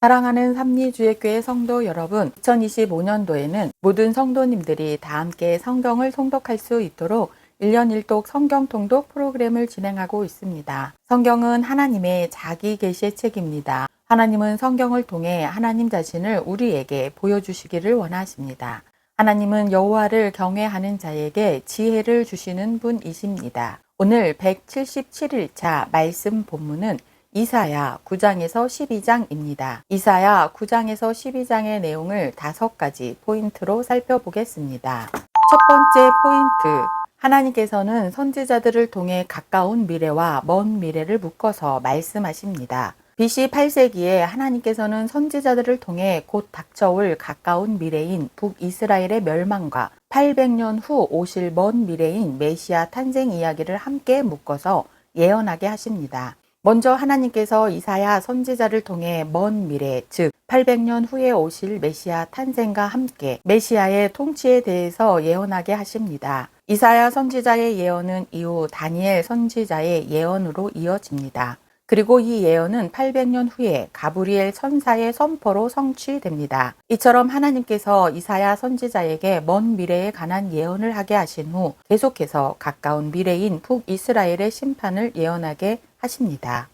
사랑하는 삼리주의교회 성도 여러분, 2025년도에는 모든 성도님들이 다 함께 성경을 통독할 수 있도록 1년 1독 성경 통독 프로그램을 진행하고 있습니다. 성경은 하나님의 자기 계시의 책입니다. 하나님은 성경을 통해 하나님 자신을 우리에게 보여주시기를 원하십니다. 하나님은 여호와를 경외하는 자에게 지혜를 주시는 분이십니다. 오늘 177일차 말씀 본문은 이사야 9장에서 12장입니다. 이사야 9장에서 12장의 내용을 5가지 포인트로 살펴보겠습니다. 첫 번째 포인트, 하나님께서는 선지자들을 통해 가까운 미래와 먼 미래를 묶어서 말씀하십니다. BC 8세기에 하나님께서는 선지자들을 통해 곧 닥쳐올 가까운 미래인 북이스라엘의 멸망과 800년 후 오실 먼 미래인 메시아 탄생 이야기를 함께 묶어서 예언하게 하십니다. 먼저 하나님께서 이사야 선지자를 통해 먼 미래, 즉 800년 후에 오실 메시아 탄생과 함께 메시아의 통치에 대해서 예언하게 하십니다. 이사야 선지자의 예언은 이후 다니엘 선지자의 예언으로 이어집니다. 그리고 이 예언은 800년 후에 가브리엘 천사의 선포로 성취됩니다. 이처럼 하나님께서 이사야 선지자에게 먼 미래에 관한 예언을 하게 하신 후 계속해서 가까운 미래인 북이스라엘의 심판을 예언하게 하십니다.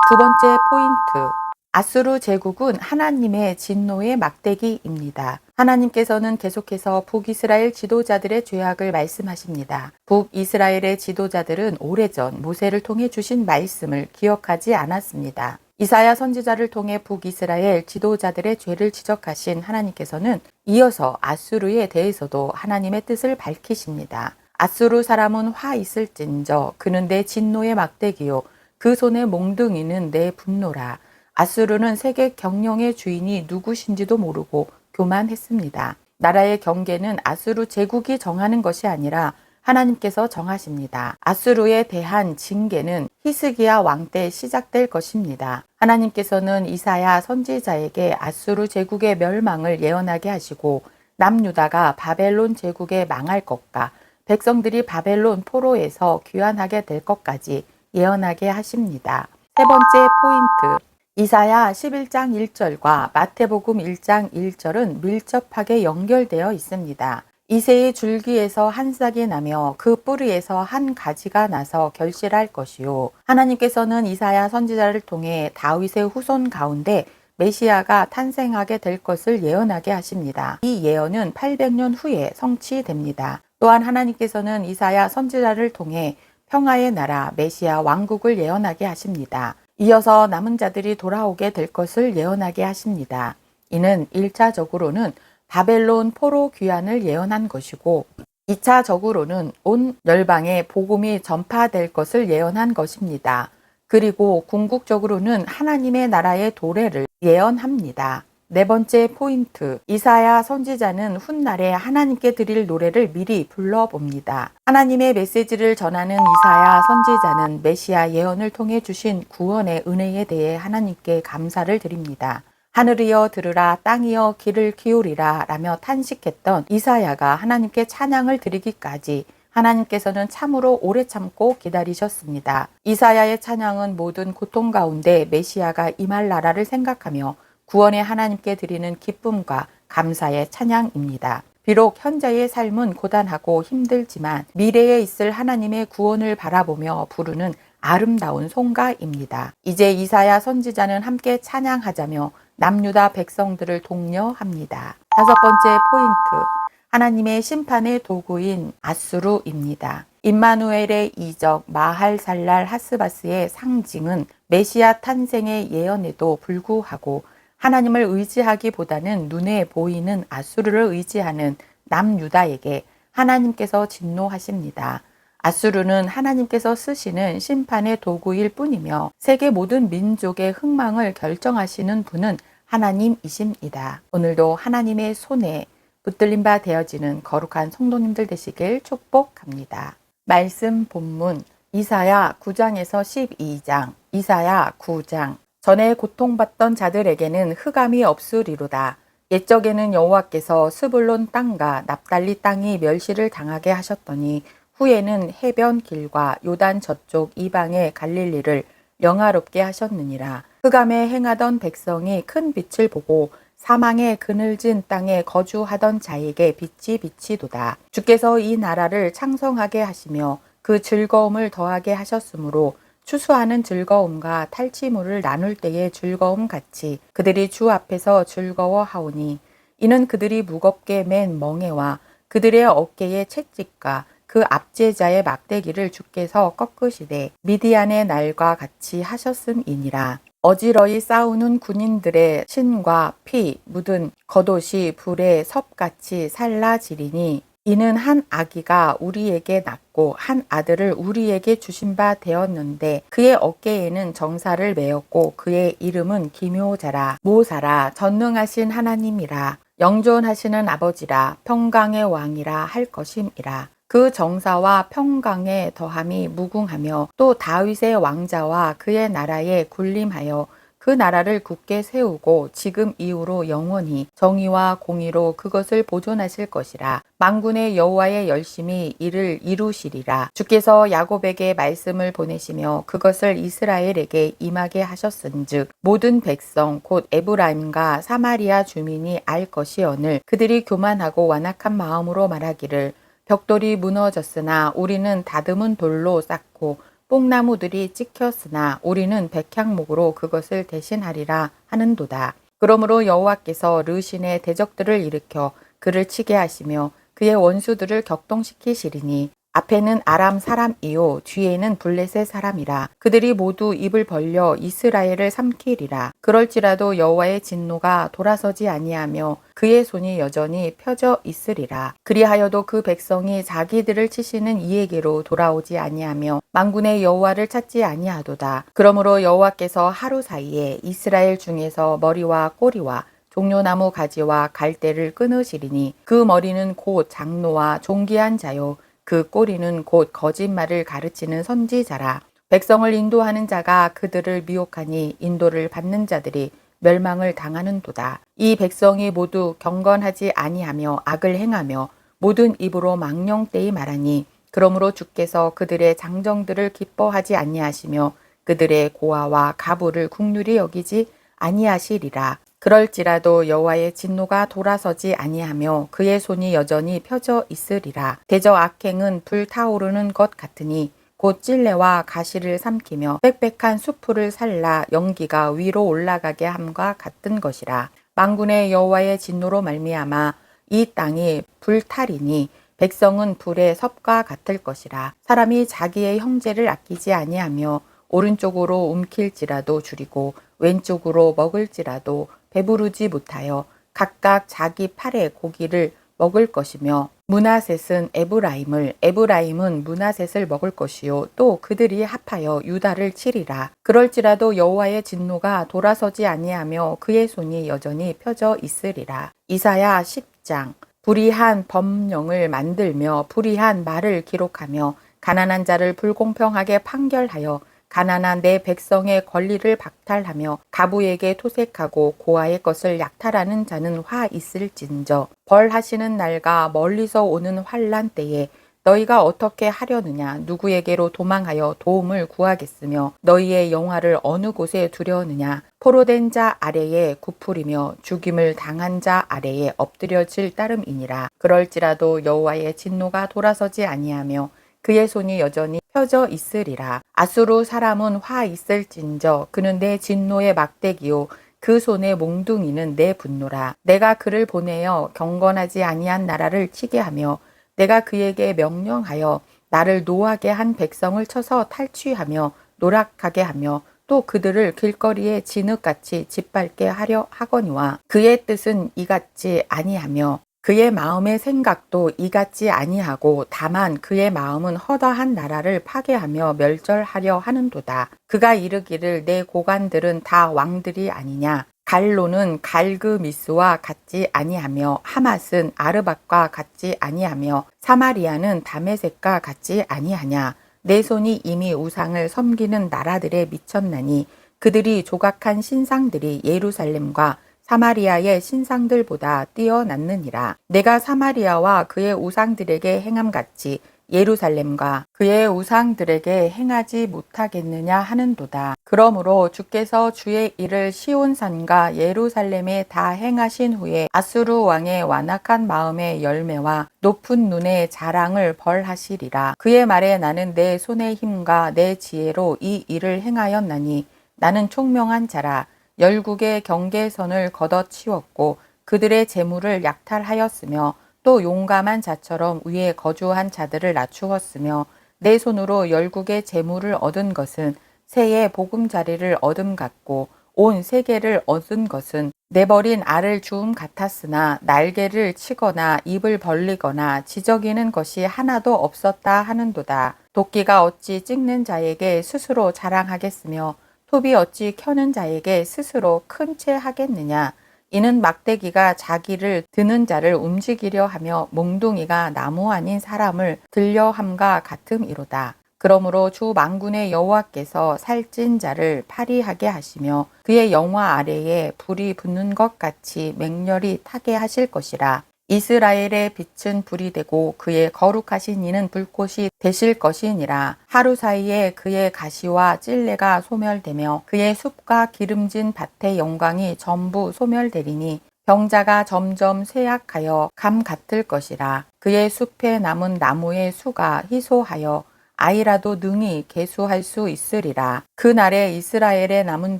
두 번째 포인트, 아수르 제국은 하나님의 진노의 막대기입니다. 하나님께서는 계속해서 북이스라엘 지도자들의 죄악을 말씀하십니다. 북이스라엘의 지도자들은 오래전 모세를 통해 주신 말씀을 기억하지 않았습니다. 이사야 선지자를 통해 북이스라엘 지도자들의 죄를 지적하신 하나님께서는 이어서 아수르에 대해서도 하나님의 뜻을 밝히십니다. 아수르 사람은 화 있을진저 그는 내 진노의 막대기요 그 손의 몽둥이는 내 분노라. 아수르는 세계 경영의 주인이 누구신지도 모르고 교만했습니다. 나라의 경계는 아수르 제국이 정하는 것이 아니라 하나님께서 정하십니다. 아수르에 대한 징계는 히스기야 왕 때 시작될 것입니다. 하나님께서는 이사야 선지자에게 아수르 제국의 멸망을 예언하게 하시고 남유다가 바벨론 제국에 망할 것과 백성들이 바벨론 포로에서 귀환하게 될 것까지 예언하게 하십니다. 세 번째 포인트, 이사야 11장 1절과 마태복음 1장 1절은 밀접하게 연결되어 있습니다. 이새의 줄기에서 한 싹이 나며 그 뿌리에서 한 가지가 나서 결실할 것이요. 하나님께서는 이사야 선지자를 통해 다윗의 후손 가운데 메시아가 탄생하게 될 것을 예언하게 하십니다. 이 예언은 800년 후에 성취됩니다. 또한 하나님께서는 이사야 선지자를 통해 평화의 나라 메시아 왕국을 예언하게 하십니다. 이어서 남은 자들이 돌아오게 될 것을 예언하게 하십니다. 이는 1차적으로는 바벨론 포로 귀환을 예언한 것이고 2차적으로는 온 열방에 복음이 전파될 것을 예언한 것입니다. 그리고 궁극적으로는 하나님의 나라의 도래를 예언합니다. 네 번째 포인트, 이사야 선지자는 훗날에 하나님께 드릴 노래를 미리 불러봅니다. 하나님의 메시지를 전하는 이사야 선지자는 메시아 예언을 통해 주신 구원의 은혜에 대해 하나님께 감사를 드립니다. 하늘이여 들으라, 땅이여 귀를 기울이라 라며 탄식했던 이사야가 하나님께 찬양을 드리기까지 하나님께서는 참으로 오래 참고 기다리셨습니다. 이사야의 찬양은 모든 고통 가운데 메시아가 임할 나라를 생각하며 구원의 하나님께 드리는 기쁨과 감사의 찬양입니다. 비록 현재의 삶은 고단하고 힘들지만 미래에 있을 하나님의 구원을 바라보며 부르는 아름다운 송가입니다. 이제 이사야 선지자는 함께 찬양하자며 남유다 백성들을 독려합니다. 다섯 번째 포인트, 하나님의 심판의 도구인 아수르입니다. 임마누엘의 이적 마할살랄 하스바스의 상징은 메시아 탄생의 예언에도 불구하고 하나님을 의지하기보다는 눈에 보이는 아수르를 의지하는 남유다에게 하나님께서 진노하십니다. 아수르는 하나님께서 쓰시는 심판의 도구일 뿐이며 세계 모든 민족의 흥망을 결정하시는 분은 하나님이십니다. 오늘도 하나님의 손에 붙들린 바 되어지는 거룩한 성도님들 되시길 축복합니다. 말씀 본문 이사야 9장에서 12장, 이사야 9장. 전에 고통받던 자들에게는 흑암이 없으리로다. 옛적에는 여호와께서 스불론 땅과 납달리 땅이 멸시를 당하게 하셨더니 후에는 해변 길과 요단 저쪽 이방의 갈릴리를 영화롭게 하셨느니라. 흑암에 행하던 백성이 큰 빛을 보고 사망의 그늘진 땅에 거주하던 자에게 빛이 비치도다. 주께서 이 나라를 창성하게 하시며 그 즐거움을 더하게 하셨으므로 추수하는 즐거움과 탈취물을 나눌 때의 즐거움 같이 그들이 주 앞에서 즐거워하오니 이는 그들이 무겁게 맨 멍에와 그들의 어깨의 채찍과 그 압제자의 막대기를 주께서 꺾으시되 미디안의 날과 같이 하셨음이니라. 어지러이 싸우는 군인들의 신과 피 묻은 겉옷이 불에 섭같이 살라지리니 이는 한 아기가 우리에게 낳고 한 아들을 우리에게 주신 바 되었는데 그의 어깨에는 정사를 메었고 그의 이름은 기묘자라 모사라 전능하신 하나님이라 영존하시는 아버지라 평강의 왕이라 할 것임이라. 그 정사와 평강의 더함이 무궁하며 또 다윗의 왕자와 그의 나라에 군림하여 그 나라를 굳게 세우고 지금 이후로 영원히 정의와 공의로 그것을 보존하실 것이라. 만군의 여호와의 열심히 이를 이루시리라. 주께서 야곱에게 말씀을 보내시며 그것을 이스라엘에게 임하게 하셨은즉 모든 백성 곧 에브라임과 사마리아 주민이 알 것이오늘 그들이 교만하고 완악한 마음으로 말하기를 벽돌이 무너졌으나 우리는 다듬은 돌로 쌓고 뽕나무들이 찍혔으나 우리는 백향목으로 그것을 대신하리라 하는도다. 그러므로 여호와께서 르신의 대적들을 일으켜 그를 치게 하시며 그의 원수들을 격동시키시리니 앞에는 아람 사람이요 뒤에는 블레셋 사람이라. 그들이 모두 입을 벌려 이스라엘을 삼키리라. 그럴지라도 여호와의 진노가 돌아서지 아니하며 그의 손이 여전히 펴져 있으리라. 그리하여도 그 백성이 자기들을 치시는 이에게로 돌아오지 아니하며 만군의 여호와를 찾지 아니하도다. 그러므로 여호와께서 하루 사이에 이스라엘 중에서 머리와 꼬리와 종려나무 가지와 갈대를 끊으시리니 그 머리는 곧 장로와 존귀한 자요 그 꼬리는 곧 거짓말을 가르치는 선지자라. 백성을 인도하는 자가 그들을 미혹하니 인도를 받는 자들이 멸망을 당하는도다. 이 백성이 모두 경건하지 아니하며 악을 행하며 모든 입으로 망령되이 말하니 그러므로 주께서 그들의 장정들을 기뻐하지 아니하시며 그들의 고아와 가부를 국률이 여기지 아니하시리라. 그럴지라도 여호와의 진노가 돌아서지 아니하며 그의 손이 여전히 펴져 있으리라. 대저 악행은 불타오르는 것 같으니 곧 찔레와 가시를 삼키며 빽빽한 수풀을 살라 연기가 위로 올라가게 함과 같은 것이라. 만군의 여호와의 진노로 말미암아 이 땅이 불타리니 백성은 불의 섭과 같을 것이라. 사람이 자기의 형제를 아끼지 아니하며 오른쪽으로 움킬지라도 줄이고 왼쪽으로 먹을지라도 배부르지 못하여 각각 자기 팔의 고기를 먹을 것이며 므낫셋은 에브라임을 에브라임은 므낫셋을 먹을 것이요 또 그들이 합하여 유다를 치리라. 그럴지라도 여호와의 진노가 돌아서지 아니하며 그의 손이 여전히 펴져 있으리라. 이사야 10장. 불의한 법령을 만들며 불의한 말을 기록하며 가난한 자를 불공평하게 판결하여 가난한 내 백성의 권리를 박탈하며 가부에게 토색하고 고아의 것을 약탈하는 자는 화 있을진저. 벌하시는 날과 멀리서 오는 환난 때에 너희가 어떻게 하려느냐. 누구에게로 도망하여 도움을 구하겠으며 너희의 영화를 어느 곳에 두려느냐. 포로된 자 아래에 굽풀이며 죽임을 당한 자 아래에 엎드려질 따름이니라. 그럴지라도 여호와의 진노가 돌아서지 아니하며 그의 손이 여전히 펴져 있으리라. 아수르 사람은 화 있을진저 그는 내 진노의 막대기요 그 손의 몽둥이는 내 분노라. 내가 그를 보내어 경건하지 아니한 나라를 치게 하며 내가 그에게 명령하여 나를 노하게 한 백성을 쳐서 탈취하며 노락하게 하며 또 그들을 길거리에 진흙같이 짓밟게 하려 하거니와 그의 뜻은 이같지 아니하며 그의 마음의 생각도 이같지 아니하고 다만 그의 마음은 허다한 나라를 파괴하며 멸절하려 하는도다. 그가 이르기를 내 고관들은 다 왕들이 아니냐. 갈로는 갈그미스와 같지 아니하며 하맛은 아르밧과 같지 아니하며 사마리아는 다메섹과 같지 아니하냐. 내 손이 이미 우상을 섬기는 나라들에 미쳤나니 그들이 조각한 신상들이 예루살렘과 사마리아의 신상들보다 뛰어났느니라. 내가 사마리아와 그의 우상들에게 행함같이 예루살렘과 그의 우상들에게 행하지 못하겠느냐 하는도다. 그러므로 주께서 주의 일을 시온산과 예루살렘에 다 행하신 후에 아수르 왕의 완악한 마음의 열매와 높은 눈의 자랑을 벌하시리라. 그의 말에 나는 내 손의 힘과 내 지혜로 이 일을 행하였나니 나는 총명한 자라. 열국의 경계선을 걷어치웠고 그들의 재물을 약탈하였으며 또 용감한 자처럼 위에 거주한 자들을 낮추었으며 내 손으로 열국의 재물을 얻은 것은 새의 보금자리를 얻음 같고 온 세계를 얻은 것은 내버린 알을 주움 같았으나 날개를 치거나 입을 벌리거나 지저귀는 것이 하나도 없었다 하는도다. 도끼가 어찌 찍는 자에게 스스로 자랑하겠으며 톱이 어찌 켜는 자에게 스스로 큰 채 하겠느냐. 이는 막대기가 자기를 드는 자를 움직이려 하며 몽둥이가 나무 아닌 사람을 들려 함과 같음이로다. 그러므로 주 만군의 여호와께서 살찐 자를 파리하게 하시며 그의 영화 아래에 불이 붙는 것 같이 맹렬히 타게 하실 것이라. 이스라엘의 빛은 불이 되고 그의 거룩하신 이는 불꽃이 되실 것이니라. 하루 사이에 그의 가시와 찔레가 소멸되며 그의 숲과 기름진 밭의 영광이 전부 소멸되리니 병자가 점점 쇠약하여 감 같을 것이라. 그의 숲에 남은 나무의 수가 희소하여 아이라도 능히 계수할 수 있으리라. 그날에 이스라엘의 남은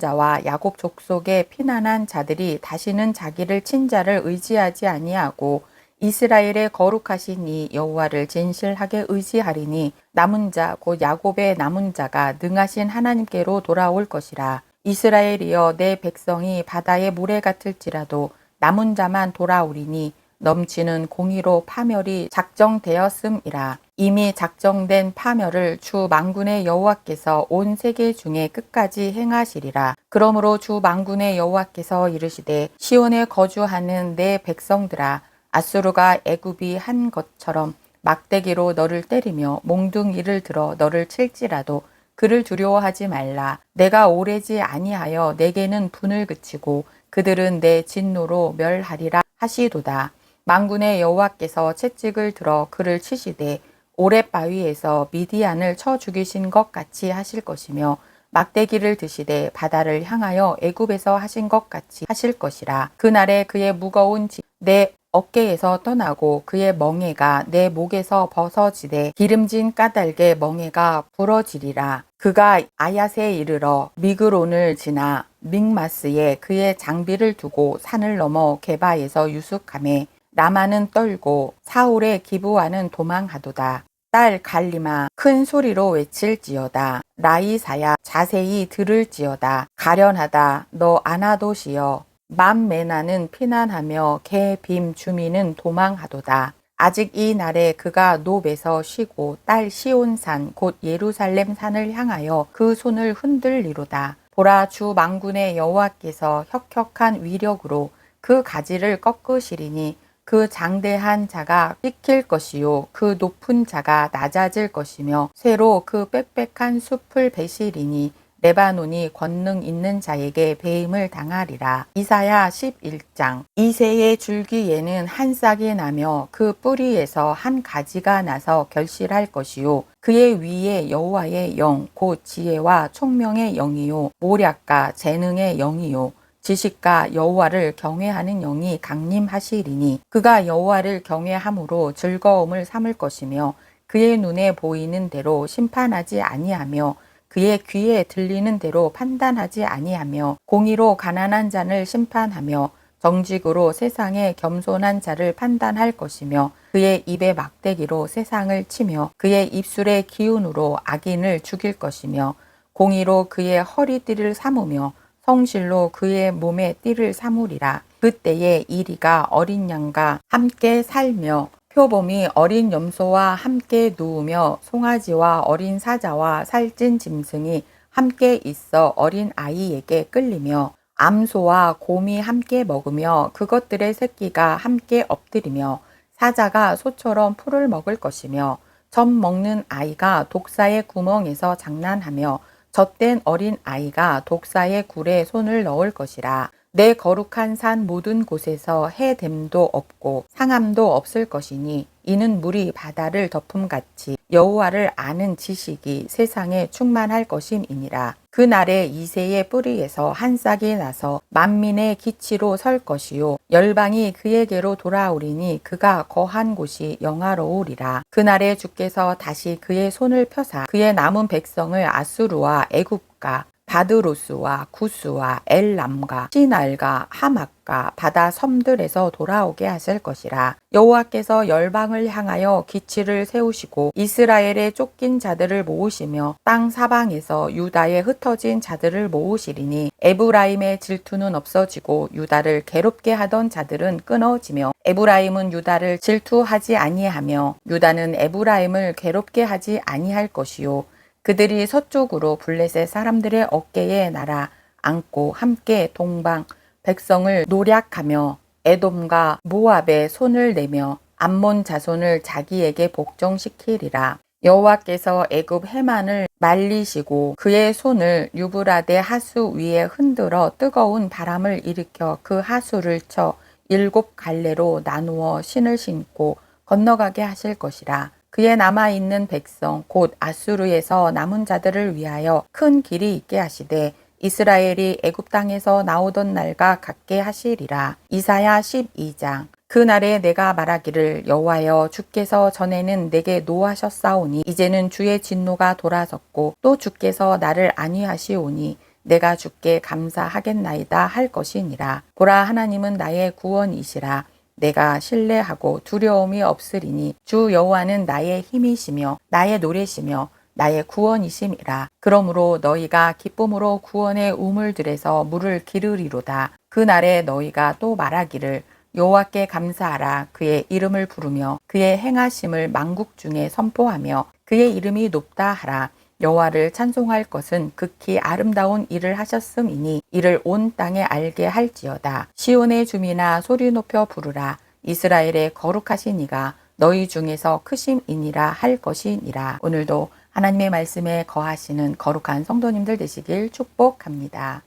자와 야곱 족속의 피난한 자들이 다시는 자기를 친 자를 의지하지 아니하고 이스라엘의 거룩하신 이 여호와를 진실하게 의지하리니 남은 자 곧 야곱의 남은 자가 능하신 하나님께로 돌아올 것이라. 이스라엘이여 내 백성이 바다의 모래 같을지라도 남은 자만 돌아오리니 넘치는 공의로 파멸이 작정되었음이라. 이미 작정된 파멸을 주 만군의 여호와께서 온 세계 중에 끝까지 행하시리라. 그러므로 주 만군의 여호와께서 이르시되 시온에 거주하는 내 백성들아 아수르가 애굽이 한 것처럼 막대기로 너를 때리며 몽둥이를 들어 너를 칠지라도 그를 두려워하지 말라. 내가 오래지 아니하여 내게는 분을 그치고 그들은 내 진노로 멸하리라 하시도다. 만군의 여호와께서 채찍을 들어 그를 치시되 오랫바위에서 미디안을 쳐 죽이신 것 같이 하실 것이며 막대기를 드시되 바다를 향하여 애굽에서 하신 것 같이 하실 것이라. 그날에 그의 무거운 내 어깨에서 떠나고 그의 멍에가 내 목에서 벗어지되 기름진 까닭의 멍에가 부러지리라. 그가 아얏에 이르러 미그론을 지나 믹마스에 그의 장비를 두고 산을 넘어 게바에서 유숙하매 라마는 떨고 사울의 기브와는 도망하도다. 딸 갈리마 큰 소리로 외칠지어다. 라이사야 자세히 들을지어다. 가련하다 너 아나돗이여 맘메나는 피난하며 개빔 주민은 도망하도다. 아직 이 날에 그가 노베서 쉬고 딸 시온산 곧 예루살렘 산을 향하여 그 손을 흔들리로다. 보라 주 만군의 여호와께서 혁혁한 위력으로 그 가지를 꺾으시리니 그 장대한 자가 삐킬 것이요 그 높은 자가 낮아질 것이며 새로 그 빽빽한 숲을 베시리니 레바논이 권능 있는 자에게 배임을 당하리라. 이사야 11장. 이새의 줄기에는 한 싹이 나며 그 뿌리에서 한 가지가 나서 결실할 것이요 그의 위에 여호와의 영 곧 지혜와 총명의 영이요 모략과 재능의 영이요 지식과 여호와를 경외하는 영이 강림하시리니 그가 여호와를 경외함으로 즐거움을 삼을 것이며 그의 눈에 보이는 대로 심판하지 아니하며 그의 귀에 들리는 대로 판단하지 아니하며 공의로 가난한 자를 심판하며 정직으로 세상의 겸손한 자를 판단할 것이며 그의 입의 막대기로 세상을 치며 그의 입술의 기운으로 악인을 죽일 것이며 공의로 그의 허리띠를 삼으며 성실로 그의 몸에 띠를 삼으리라. 그때에 이리가 어린 양과 함께 살며 표범이 어린 염소와 함께 누우며 송아지와 어린 사자와 살찐 짐승이 함께 있어 어린 아이에게 끌리며 암소와 곰이 함께 먹으며 그것들의 새끼가 함께 엎드리며 사자가 소처럼 풀을 먹을 것이며 젖 먹는 아이가 독사의 구멍에서 장난하며 젖된 어린 아이가 독사의 굴에 손을 넣을 것이라. 내 거룩한 산 모든 곳에서 해됨도 없고 상함도 없을 것이니 이는 물이 바다를 덮음같이 여호와를 아는 지식이 세상에 충만할 것임이니라. 그날에 이새의 뿌리에서 한 싹이 나서 만민의 기치로 설 것이요 열방이 그에게로 돌아오리니 그가 거한 곳이 영화로우리라. 그날에 주께서 다시 그의 손을 펴사 그의 남은 백성을 아수르와 애굽과 바드로스와 구스와 엘람과 시날과 하맛과 바다 섬들에서 돌아오게 하실 것이라. 여호와께서 열방을 향하여 기치를 세우시고 이스라엘의 쫓긴 자들을 모으시며 땅 사방에서 유다에 흩어진 자들을 모으시리니 에브라임의 질투는 없어지고 유다를 괴롭게 하던 자들은 끊어지며 에브라임은 유다를 질투하지 아니하며 유다는 에브라임을 괴롭게 하지 아니할 것이요 그들이 서쪽으로 블레셋 사람들의 어깨에 날아 앉고 함께 동방 백성을 노략하며 에돔과 모압에 손을 내며 암몬 자손을 자기에게 복종시키리라. 여호와께서 애굽 해만을 말리시고 그의 손을 유브라데 하수 위에 흔들어 뜨거운 바람을 일으켜 그 하수를 쳐 7 갈래로 나누어 신을 신고 건너가게 하실 것이라. 그의 남아있는 백성 곧 아수르에서 남은 자들을 위하여 큰 길이 있게 하시되 이스라엘이 애굽 땅에서 나오던 날과 같게 하시리라. 이사야 12장. 그날에 내가 말하기를 여호와여 주께서 전에는 내게 노하셨사오니 이제는 주의 진노가 돌아섰고 또 주께서 나를 안위하시오니 내가 주께 감사하겠나이다 할 것이니라. 보라 하나님은 나의 구원이시라. 내가 신뢰하고 두려움이 없으리니 주 여호와는 나의 힘이시며 나의 노래시며 나의 구원이심이라. 그러므로 너희가 기쁨으로 구원의 우물들에서 물을 기르리로다. 그날에 너희가 또 말하기를 여호와께 감사하라. 그의 이름을 부르며 그의 행하심을 만국 중에 선포하며 그의 이름이 높다 하라. 여호와를 찬송할 것은 극히 아름다운 일을 하셨음이니 이를 온 땅에 알게 할지어다. 시온의 주민아 소리 높여 부르라. 이스라엘의 거룩하신 이가 너희 중에서 크심이니라 할 것이니라. 오늘도 하나님의 말씀에 거하시는 거룩한 성도님들 되시길 축복합니다.